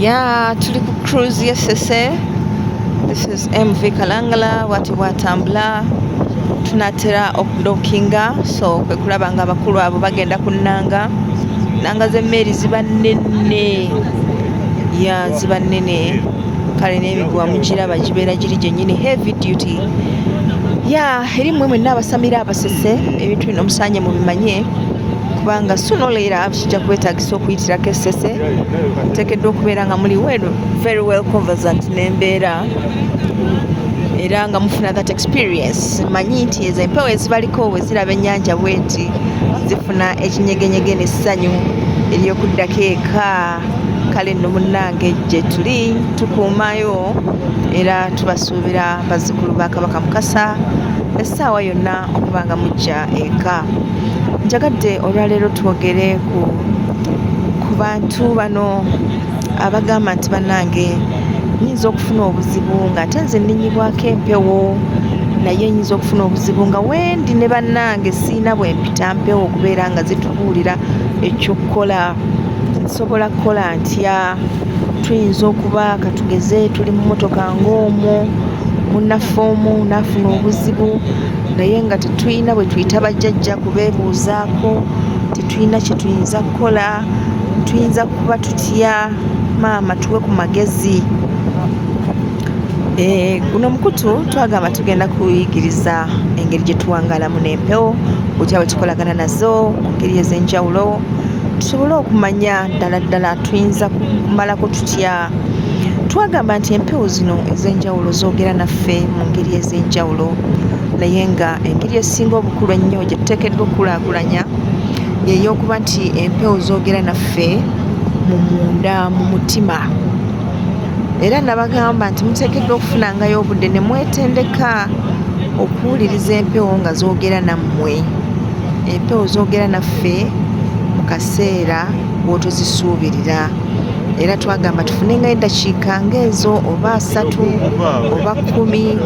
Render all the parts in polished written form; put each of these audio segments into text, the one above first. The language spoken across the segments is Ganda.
Yeah, tuli ku cruise ya Ssese. This is MV Kalangala wati bwatambula tunatera okudokkinga, so kwe kulaba nga abakulu abo bagenda ku nnanga. Nnanga z'emmeeri ziba nnene, ya ziba nnene, kale n'emiguwa mugiraba gibeera giri gyennyini heavy duty. Ya eri mmwe mwenna abasamira abasese ebintu bino musaanye mubimanye kubanga sooner or later kijja kwetaagisa okuyitirako essese. Muteekeddwa okubeera nga muli very well conversant n'embeera era nga mufuna that experience. Manyi nti ezo empewo ezibaliko bwe ziraba ennyanja bweti zifuna ekinyegenyege n'essanyu ery'okuddako eka. Kale nno munnange gye tuli tukuumayo era tubasuubira bazzukulu ba Kabaka Mukasa essaawa yonna okuba nga mujja eka. Njagadde olwaleero twogere ku bantu bano abagamba nti bannange nnyinza okufuna obuzibu ng'ate nze nninyibwako empewo, naye nnyinza okufuna obuzibu nga wendi ne bannange siina bwe mpita mpewo okubeera nga zitubuulira ekyokkola. Nsobola kukola ntya? Tuyinza okuba katugeze tuli mu mmotoka ng'omwo munnaffe omu n'afuna obuzibu naye nga tetuyina bwe tuyita bajjajja kubeebuuzaako, tetuyina kye tuyinza kukola. Tuyinza kuba tutya? Maama tuwe ku magezi. Guno mukutu twagamba tugenda kuyigiriza engeri gye tuwangaalamu n'empewo, otya bwe tukolagana nazo mu ngeri ez'enjawulo, tusobole okumanya ddala ddala tuyinza kumalako tutya. Twagamba nti empewo zino ez'enjawulo zoogera naffe mu ngeri ez'enjawulo, naye nga engeri esinga obukulu ennyo gye tuteekeddwa okukulaakulanya y'ey'okuba nti empewo zoogera naffe mu munda, mu mutima. Era nabagamba nti muteekeddwa okufunangayo obudde ne mwetendeka okuwuliriza empewo nga zoogera nammwe. Empewo zoogera naffe mu kaseera bw'otozisuubirira. Era twagamba tufunengayo eddakiika ng'ezo oba 3 oba 10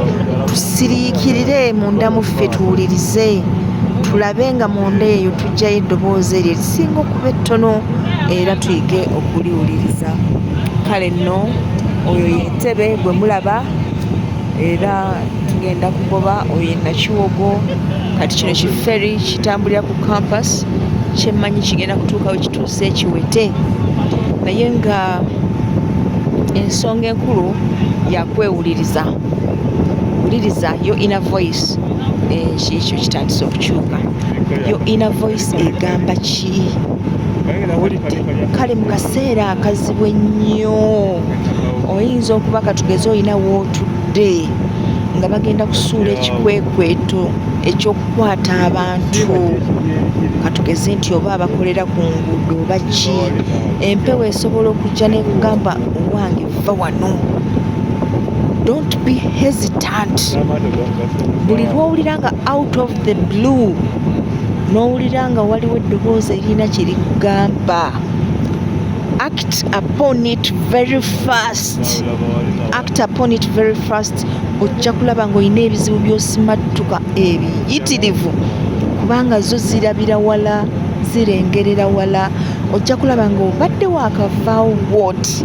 tusiriikirire munda muffe tuwulirize, tulabe nga munda eyo tuggyayo eddoboozi eryo erisinga okuba ettono era tuyige okuliwuliriza. Kale nno oyo y'entebe gwe mulaba era tugenda kugoba oyo ye Nakiwogo. Kati kino kiferi kitambulira ku campus, kyemmanyi kigenda kutuukawo kituuse Kiwete, naye nga ensonga enkulu yakwewuliriza. Wuliriza yo inner voice. Kiikyo kitandise okukyuka. Yo inner voice egamba ki? Owulidde? Kale mu kaseera akazibu ennyo oyinza okuba katugeze olina wootudde nga bagenda kusuula ekikwekweto eky'okukwata abantu, katugeze nti oba abakolera ku nguudo oba ki, empewo esobola okujja n'ekugamba owange vva wano. Don't be hesitant. Buli lw'owulira nga out of the blue n'owulira nga waliwo eddoboozi erina kye likugamba, act upon it very fast. Act upon it very fast. Ojja kulaba ng'olina ebizibu by'osimattuka ebiyitirivu kubanga zo zirabira wala, zirengerera wala. Ojja kulaba ng'obadde waakavaawo wooti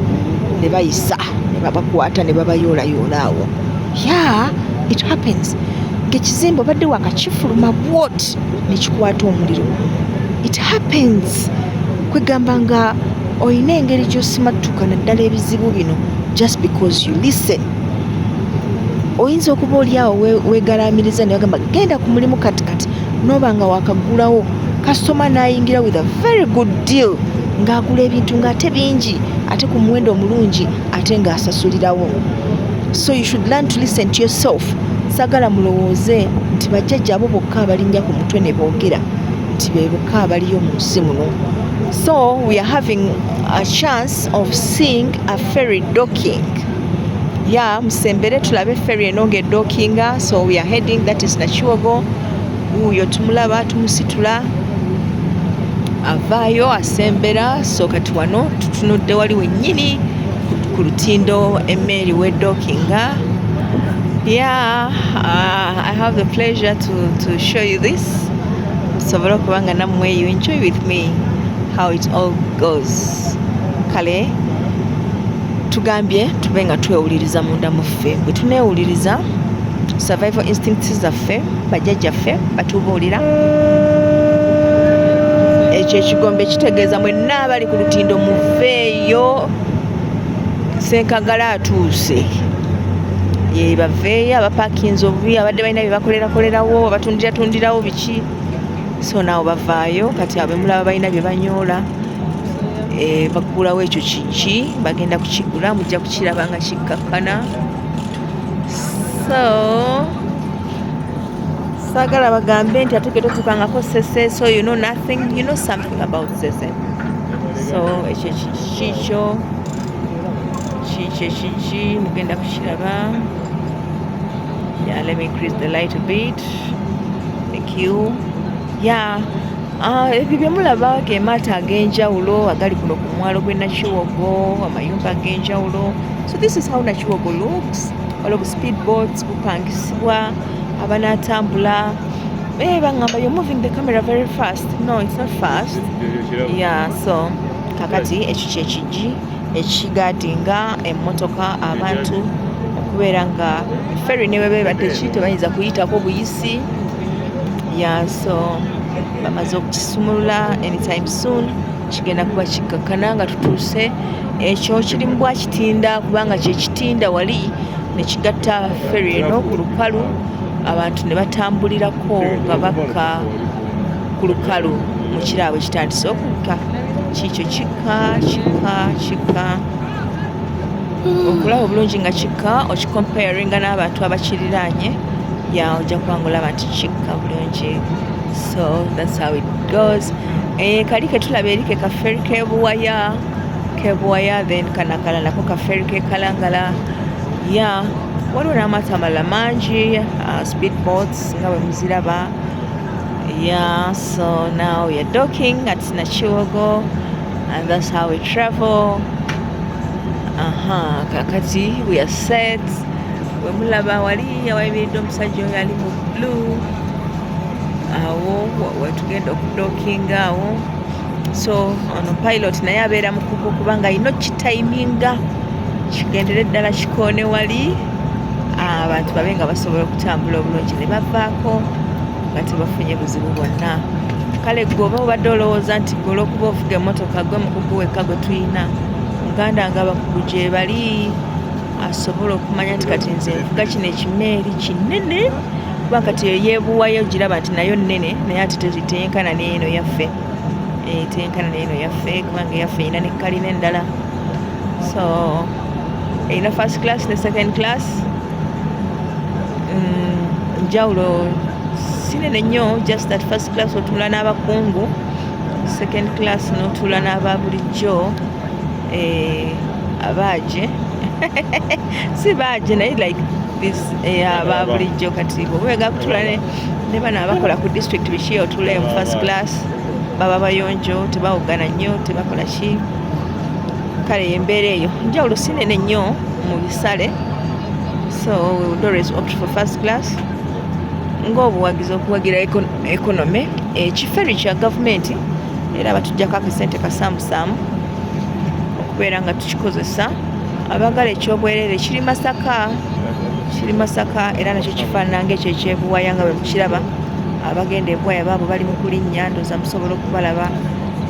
ne bayisa ne babakwata ne babayoolayoola awo. Yeah, it happens. Ng'ekizimbe obadde waakakifuluma wooti ne kikwata omuliro. It happens. Kwegamba nga olina engeri gy'osimattuka naddala ebizibu bino just because you listen. Oyinza okuba oli awo weegalaamiriza ne bagamba genda ku mulimu katikati n'oba nga waakagulawo, kasitoma n'ayingira with a very good deal ng'agula ebintu ng'ate bingi ate ku muwendo omulungi ate ng'asasulirawo. So you should learn to listen to yourself. Sagala mulowooze nti bajjajja abo bokka abalinnya ku mutwe ne boogera nti be bokka abaliyo mu nsi muno. So we are having a chance of seeing a ferry docking. Yeah, musembere tulabe ferry eno ng'eddockinga. So we are heading, that is Nakiwogo. Uyo tumulaba tumusitula avaayo asembera. So kati wano tutunudde wali wennyini ku lutindo emmeeri w'eddockinga. Yeah, I have the pleasure to show you this. Musobole okuba nga nammwe you enjoy with me how it all goes. Kale tugambye tube nga twewuliriza munda muffe. Bwe tuneewuliriza survival instincts zaffe bajjajjaffe batubuulira, ekyo ekigombe kitegeeza mwenna abali ku lutindo muveeyo, Ssenkagala atuuse. Ye baveeyo abapakinze obubi, abadde balina bye bakolerakolerawo, abatundirawo biki, so naawo bavaayo. Kati abemulaba balina bye banyoola, bakugulawo ekyo kiki, bagenda kukigula, mujja kukiraba nga kikkakkana. So saagala bagambe nti ate totukangako Ssese, so you know nothing, you know something about Ssese. So ekyo kikyo kiki mugenda kukiraba. Yeah, let me increase the light a bit. Thank you. Yeah, ebyo bye mulaba ge maato ag'enjawulo agali kuno ku mwalo gw'e Nakiwogo, amayumba ag'enjawulo. So this is how Nakiwogo looks. Waliwo speedboats bupangisibwa, abanaatambula. Bangamba you're moving the camera very fast. No, it's not fast. Yeah, so kakati ekyo kyekigi ekigaadinga emmotoka abantu okubeera nga ferry ne bwe badde ki tebayinza kuyitako buyisi. Yeah, so bamaze okukisumulula anytime soon kigenda kuba kikkakkana nga tutuuse. Ekyo kiri mu Bwakitinda kubanga kyekitinda wali ne kigatta ferry eno ku lukalu, abantu ne batambulirako nga bakka ku lukalu mu kiraawe kitandise okukka. Kikyo kikka okulaba obulungi nga kikka okikomparinga n'abantu abakiriraanye, ojja kubanga olaba nti kikka bulungi. So that's how it goes. Kali ke tulaba eri ke kaferi k'ebuwaya, then kanakala nako kaferi k'ekalangala. Waliwo n'amaato amalala mangi, speedboats nga bwe muziraba. So now we are docking at Nakiwogo, and that's how we travel. Kakati we are set. We mulaba wali awayimiridde omusajja oyo ali mu blue, awo wetugenda okudockinga awo. So ono pilot naye abeera mukugu kubanga alina okitayiminga kigendere ddala kikoone wali, abantu babe nga basobola okutambula obulungi ne bavaako nga tebafunye buzibu bwonna. Kale gwe oba obadde olowooza nti gwe olw'okuba ovuga emmotoka gwe mukugu wekka gwe tulina, muganda nga abakugu gye bali, asobola okumanya nti kati nze nvuga kino ekimeeri kinene, kuba kati yeebuwayo giraba nti nayo nnene naye ate teyenkana n'eno yaffe, teyenkana n'eno yaffe kubanga eyaffe erina ne kalina endala. So erina first class ne second class, njawulo sinene nnyo, just that first class otuula n'abakungu, second class n'otuula n'aba bulijjo, abaaje si baaje naye like this, aba bulijjo. Kati bwebega kutula ne bano abakola ku district biki otula mu first class, baba bayonjo, tebawogana nnyo, tebakola ki. Kale embeera eyo njawulo sinene nnyo mu bisale, so we would always opt for first class ng'obuwagizi okuwagira economy. Ekiferi kya gavumenti era batujjako akasente kasaamusaamu okubeera nga tukikozesa. Abagala ekyobwereere kiri Masaka era nakyo kifaanana ng'ekyo ekyebuwaya nga bwe mukiraba. Abagenda ebuwaya baabo bali mu kulinnya, ndooza musobola okubalaba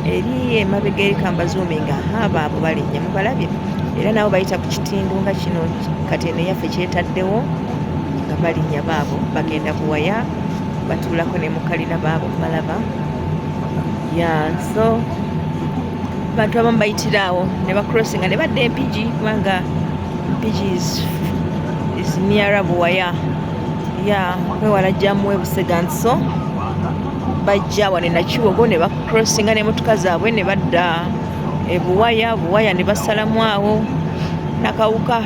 eri emabega eri kambazuuminga, baabo balinnya mubalabye. Era nabo bayita ku kitindu nga kino kati eno yaffe kyetaddewo nga balinnya baabo bagenda buwaya, batuulako ne mukalina baabo balaba. So abantu abamu bayitiraawo ne bacrossinga ne badda Mpigi kubanga Mpigi is nearer buwaya. Kwewala jjamu Buseganso bajja wano e Nakiwogo ne bacrossinga n'emmotoka zaabwe ne badda buwaya ne basalamu awo nakawuka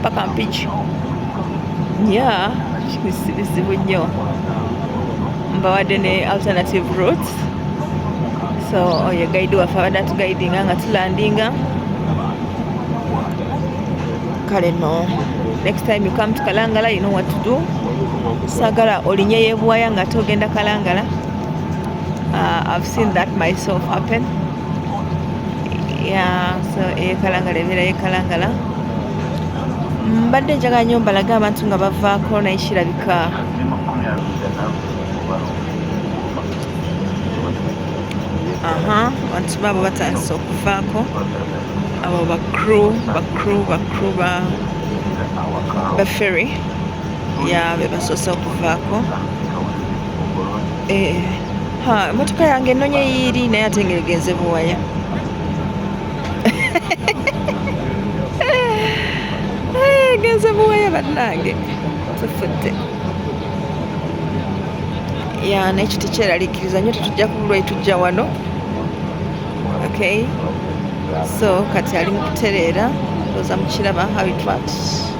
paka Mpigi. Bizibu nnyo, mbawadde ne alternative routes. So oyo guide waffe abadde atugaidinga nga tulandinga. Kale no, next time you come to Kalangala you know what to do. Sagala olinye yebuwaya nga togenda Kalangala. I've seen that myself happen. so eyekalangala ebeera yekalangala. Mbadde njagala nnyo mbalaga abantu nga bavaako naye kirabika abantu baabo batandise okuvaako, abo bakru ba ferry be basoose okuvaako. Emmotoka yange ennonye yiiri naye ate ng'egenze Buwaya. Genze Buwaya bannange, tufudde. N'ekyo tekyeraliikiriza nnyo, tetujja kubulwa etujja wano. Okay, so kati ali mu kutereera, ndowooza mukiraba how it works.